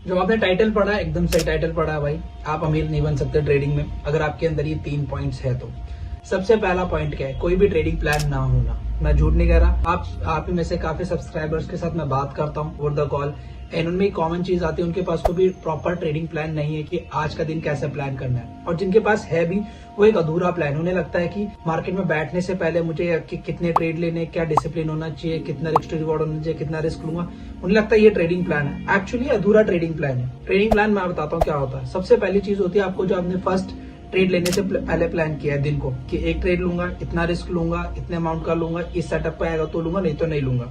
जो आपने टाइटल पढ़ा है एकदम सही टाइटल पढ़ा है भाई। आप अमीर नहीं बन सकते ट्रेडिंग में अगर आपके अंदर ये 3 पॉइंट्स है तो। सबसे पहला पॉइंट क्या है, कोई भी ट्रेडिंग प्लान ना होना। मैं झूठ नहीं कह रहा, आप ही में से काफी सब्सक्राइबर्स के साथ मैं बात करता हूँ ओवर द कॉल, एंड उनमें एक कॉमन चीज आती है, उनके पास को भी प्रॉपर ट्रेडिंग प्लान नहीं है कि आज का दिन कैसे प्लान करना है। और जिनके पास है भी, वो एक अधूरा प्लान। उन्हें लगता है कि मार्केट में बैठने से पहले मुझे कितने ट्रेड लेने, क्या डिसिप्लिन होना चाहिए, कितना रिस्क रिवॉर्ड होना चाहिए, कितना रिस्क लूंगा। उन्हें लगता है ये ट्रेडिंग प्लान है। एक्चुअली अधूरा ट्रेडिंग प्लान है। ट्रेडिंग प्लान मैं बताता हूँ क्या होता है। सबसे पहली चीज होती है आपको जो आपने फर्स्ट ट्रेड लेने से पहले प्लान किया है दिन को, कि एक ट्रेड लूंगा, इतना रिस्क लूंगा, इतने अमाउंट का लूंगा, इस सेटअप पे आएगा तो लूंगा, नहीं तो नहीं लूंगा।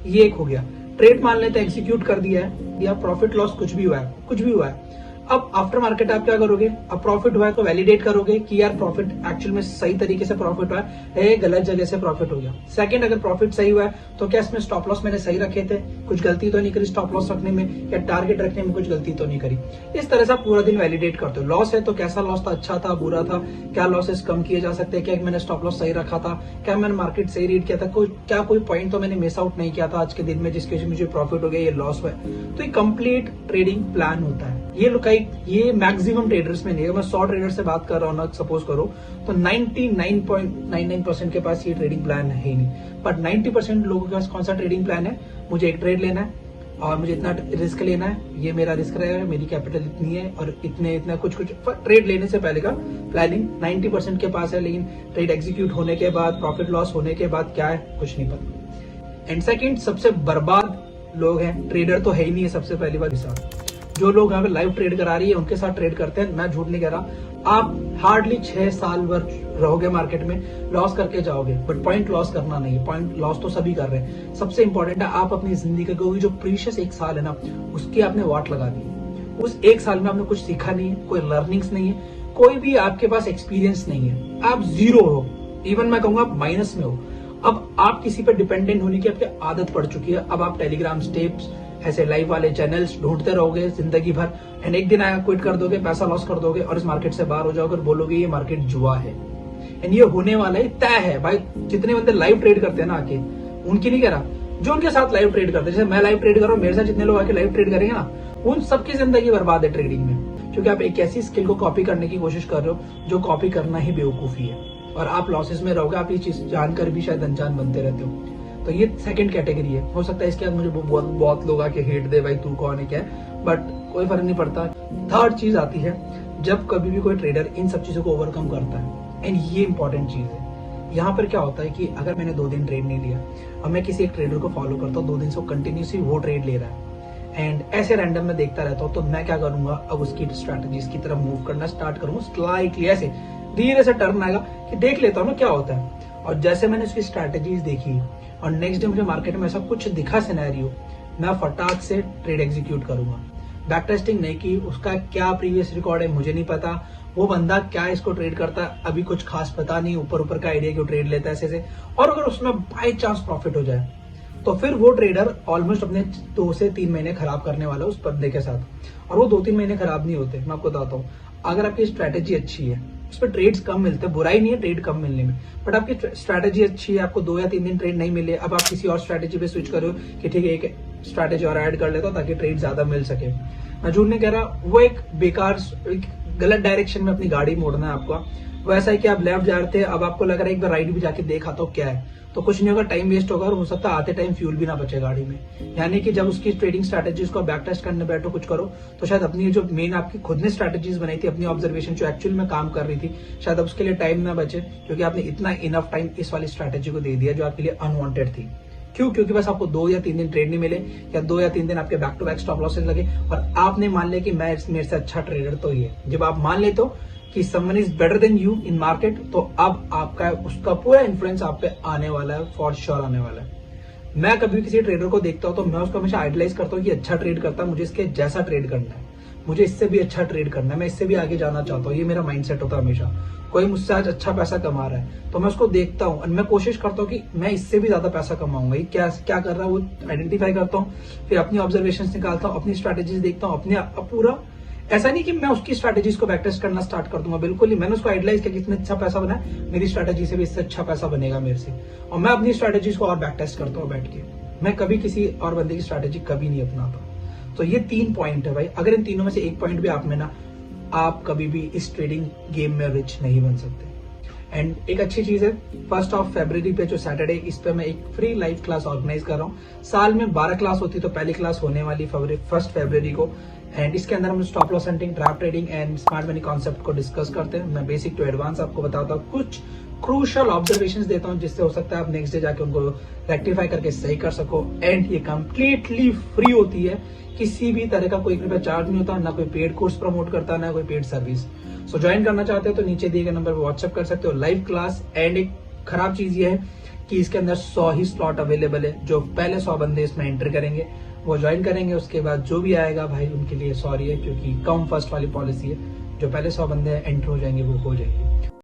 ये एक हो गया। ट्रेड मान लेते एग्जीक्यूट कर दिया है, या प्रॉफिट लॉस कुछ भी हुआ है, कुछ भी हुआ है। अब आफ्टर मार्केट आप क्या करोगे, अब प्रॉफिट हुआ है तो वैलिडेट करोगे कि यार प्रॉफिट एक्चुअल में सही तरीके से प्रॉफिट हुआ है, गलत जगह से प्रॉफिट हो गया। सेकंड, अगर प्रॉफिट सही हुआ है तो क्या इसमें स्टॉप लॉस मैंने सही रखे थे, कुछ गलती तो नहीं करी स्टॉप लॉस रखने में, या टारगेट रखने में कुछ गलती तो नहीं करी। इस तरह से आप पूरा दिन वैलिडेट करते हो। लॉस है तो कैसा लॉस था, अच्छा था, बुरा था, क्या लॉसेस कम किए जा सकते हैं, क्या मैंने स्टॉप लॉस सही रखा था, क्या मैंने मार्केट सही रीड किया था, क्या कोई पॉइंट तो मैंने मिस आउट नहीं किया था आज के दिन में जिसकी वजह से मुझे प्रॉफिट हो गया, ये लॉस हुआ। तो ये कंप्लीट ट्रेडिंग प्लान होता है। ये मैक्सिमम ट्रेडर्स में नहीं है। मैं 100 ट्रेडर से बात कर रहा हूँ ना, सपोज करो, तो 99.99% के पास ये ट्रेडिंग प्लान है ही नहीं। बट 90% लोगों के पास कौन सा ट्रेडिंग प्लान है, मुझे एक ट्रेड लेना है और मुझे इतना रिस्क लेना है, ये मेरा रिस्क रहेगा, मेरी कैपिटल इतनी है और इतने इतना कुछ ट्रेड लेने से पहले का प्लानिंग 90% के पास है। लेकिन ट्रेड एग्जीक्यूट होने के बाद, प्रॉफिट लॉस होने के बाद क्या है, कुछ नहीं पता। एंड सेकंड, सबसे बर्बाद लोग हैं, ट्रेडर तो है ही नहीं है सबसे पहली बात। साथ जो लोग यहाँ पे लाइव ट्रेड करा रही है उनके साथ ट्रेड करते हैं, मैं झूठ नहीं कह रहा, आप हार्डली 6 साल भर रहोगे मार्केट में, लॉस करके जाओगे। बट पॉइंट लॉस करना नहीं है, पॉइंट लॉस तो सभी कर रहे हैं। सबसे इंपॉर्टेंट है आप अपनी जिंदगी का जो प्रीशियस 1 साल है ना, उसकी आपने वाट लगा दी। उस 1 साल में आपने कुछ सीखा नहीं है, कोई लर्निंग्स नहीं है, कोई भी आपके पास एक्सपीरियंस नहीं है, आप जीरो हो, इवन मैं कहूंगा आप माइनस में हो। अब आप किसी पर डिपेंडेंट होने की आपकी आदत पड़ चुकी है। अब आप टेलीग्राम स्टेप्स, ऐसे लाइव वाले चैनल्स ढूंढते रहोगे जिंदगी भर, एंड एक दिन आया क्विट कर दोगे, पैसा लॉस कर दोगे और इस मार्केट से बाहर हो जाओगे और बोलोगे ये मार्केट जुआ है। एंड ये होने वाला है, तय है भाई। जितने बंदे लाइव ट्रेड करते हैं ना आके, उनकी नहीं कह रहा, जो उनके साथ लाइव ट्रेड करते हैं, जैसे मैं लाइव ट्रेड कर रहा हूँ, मेरे साथ जितने लोग आके लाइव ट्रेड करेंगे ना, उन सबकी जिंदगी बर्बाद है ट्रेडिंग में। क्योंकि आप एक ऐसी स्किल को कॉपी करने की कोशिश कर रहे हो जो कॉपी करना ही बेवकूफी है, और आप लॉसेस में रहोगे। आप ये चीज जानकर भी शायद अनजान बनते रहते हो। तो ये सेकंड कैटेगरी है। हो सकता है इसके बाद मुझे बहुत लोग आके हेट दे, भाई तू कौन है क्या है, बट कोई फर्क नहीं पड़ता। थर्ड चीज आती है, जब कभी भी कोई ट्रेडर इन सब चीजों को ओवरकम करता है, एंड ये इंपॉर्टेंट चीज है। यहाँ पर क्या होता है कि अगर मैंने 2 दिन ट्रेड नहीं लिया, अब मैं किसी एक ट्रेडर को फॉलो करता हूँ, 2 दिन से कंटिन्यूसली वो ट्रेड ले रहा है, एंड ऐसे रैंडम में देखता रहता हूँ, तो मैं क्या करूंगा, अब उसकी स्ट्रैटेजीज की तरफ मूव करना स्टार्ट करूंगा। स्लाइटली ऐसे धीरे से टर्न आएगा कि देख लेता हूँ ना क्या होता है। और जैसे मैंने उसकी स्ट्रैटेजीज देखी और नेक्स्ट डे मुझे मार्केट में ऐसा कुछ दिखा सिनेरियो, मैं फटाक से ट्रेड एग्जीक्यूट करूंगा। बैक टेस्टिंग नहीं की, उसका क्या प्रीवियस रिकॉर्ड है मुझे नहीं पता, वो बंदा क्या इसको ट्रेड करता है अभी कुछ खास पता नहीं, ऊपर ऊपर का आइडिया क्यों ट्रेड लेता है ऐसे से। और अगर उसमें बाय चांस प्रॉफिट हो जाए तो फिर वो ट्रेडर ऑलमोस्ट अपने 2 से 3 महीने खराब करने वाला है उस बंदे के साथ। और वो 2-3 महीने खराब नहीं होते, मैं आपको बताता हूँ। अगर आपकी स्ट्रैटेजी अच्छी है, उस पर ट्रेड्स कम मिलते हैं, बुराई नहीं है ट्रेड कम मिलने में, बट आपकी स्ट्रैटेजी अच्छी है, आपको 2 या 3 दिन ट्रेड नहीं मिले, अब आप किसी और स्ट्रैटेजी पे स्विच करो कि ठीक है एक स्ट्रैटेजी और ऐड कर लेता हूं ताकि ट्रेड ज्यादा मिल सके। मैं झूठ नहीं कह रहा, वो एक बेकार, एक गलत डायरेक्शन में अपनी गाड़ी मोड़ना है आपका। वैसा है कि आप लेफ्ट जा रहे थे, अब आपको लग रहा है एक बार राइट भी जाके देखा तो क्या है, तो कुछ नहीं होगा, टाइम वेस्ट होगा, और हो सकता है आते टाइम फ्यूल भी ना बचे गाड़ी में। यानी कि जब उसकी ट्रेडिंग स्ट्रैटेजीज को बैक टेस्ट करने बैठो, कुछ करो, तो शायद अपनी जो मेन आपकी खुद ने स्ट्रैटेजीज बनाई थी, अपनी ऑब्जर्वेशन जो एक्चुअल में काम कर रही थी, शायद अब उसके लिए टाइम ना बचे, क्योंकि आपने इतना इनफ टाइम इस वाली स्ट्रैटेजी को दे दिया जो आपके लिए अनवांटेड थी। क्यों? क्योंकि बस आपको 2 या 3 दिन ट्रेड नहीं मिले, या 2 या 3 दिन आपके back to back stop losses लगे, और आपने मान लिया कि मैं मेरे से अच्छा ट्रेडर तो ये। जब आप मान लेते हो कि someone is better than you in market, तो अब आपका उसका पूरा इन्फ्लुएंस आप पे आने वाला है, फॉर श्योर आने वाला है। मैं कभी किसी ट्रेडर को देखता हूं तो मैं उसको हमेशा आइडलाइज करता हूं कि अच्छा ट्रेड करता है, मुझे इसके जैसा ट्रेड करना है, मुझे इससे भी अच्छा ट्रेड करना है, मैं इससे भी आगे जाना चाहता हूँ। ये मेरा माइंडसेट होता है हमेशा। कोई मुझसे आज अच्छा पैसा कमा रहा है तो मैं उसको देखता हूँ और मैं कोशिश करता हूँ कि मैं इससे भी ज्यादा पैसा कमाऊंगा, ये क्या क्या कर रहा है वो आइडेंटिफाई करता हूँ, फिर अपनी ऑब्जर्वेशन निकालता हूँ, अपनी स्ट्रैटेजीज देखता हूँ, अपने पूरा। ऐसा नहीं कि मैं उसकी स्ट्रैटेजीज को बैक टेस्ट करना स्टार्ट कर दूंगा, बिल्कुल ही। मैंने उसको आइडलाइज किया कि इसमें अच्छा पैसा बना है, मेरी स्ट्रैटेजी से भी इससे अच्छा पैसा बनेगा मेरे से, और मैं अपनी स्ट्रैटेजीज को और बैक टेस्ट करता हूँ बैठ के। मैं कभी किसी और बंदे की स्ट्रैटेजी कभी नहीं अपनाता। तो ये 3 पॉइंट है भाई, अगर इन तीनों में से एक पॉइंट भी आप में ना, आप कभी भी इस ट्रेडिंग गेम में रिच नहीं बन सकते। एंड एक अच्छी चीज है, 1 फरवरी पे जो सैटरडे, इस पे मैं एक फ्री लाइव क्लास ऑर्गेनाइज कर रहा हूँ। साल में 12 क्लास होती, तो पहली क्लास होने वाली 1 फरवरी को। एंड इसके अंदर हम stop loss hunting, draft trading and smart money concept को डिस्कस करते हैं। मैं बेसिक टू एडवांस आपको बताता हूँ, कुछ क्रूशियल ऑब्जर्वेशंस देता हूँ, जिससे हो सकता है आप नेक्स्ट डे जाके उनको रेक्टिफाई करके सही कर सको। एंड ये कंप्लीटली फ्री होती है, किसी भी तरह का कोई रुपया चार्ज नहीं होता, ना कोई पेड कोर्स प्रमोट करता, ना कोई पेड सर्विस। सो ज्वाइन करना चाहते हो तो नीचे दिए गए नंबर पर व्हाट्सएप कर सकते हो, लाइव क्लास। एंड एक खराब चीज ये है कि इसके अंदर 100 ही स्लॉट अवेलेबल है। जो पहले 100 बंदे इसमें एंटर करेंगे वो ज्वाइन करेंगे, उसके बाद जो भी आएगा भाई उनके लिए सॉरी है, क्योंकि कम फर्स्ट वाली पॉलिसी है। जो पहले 100 बंदे एंटर हो जाएंगे वो हो जाएंगे।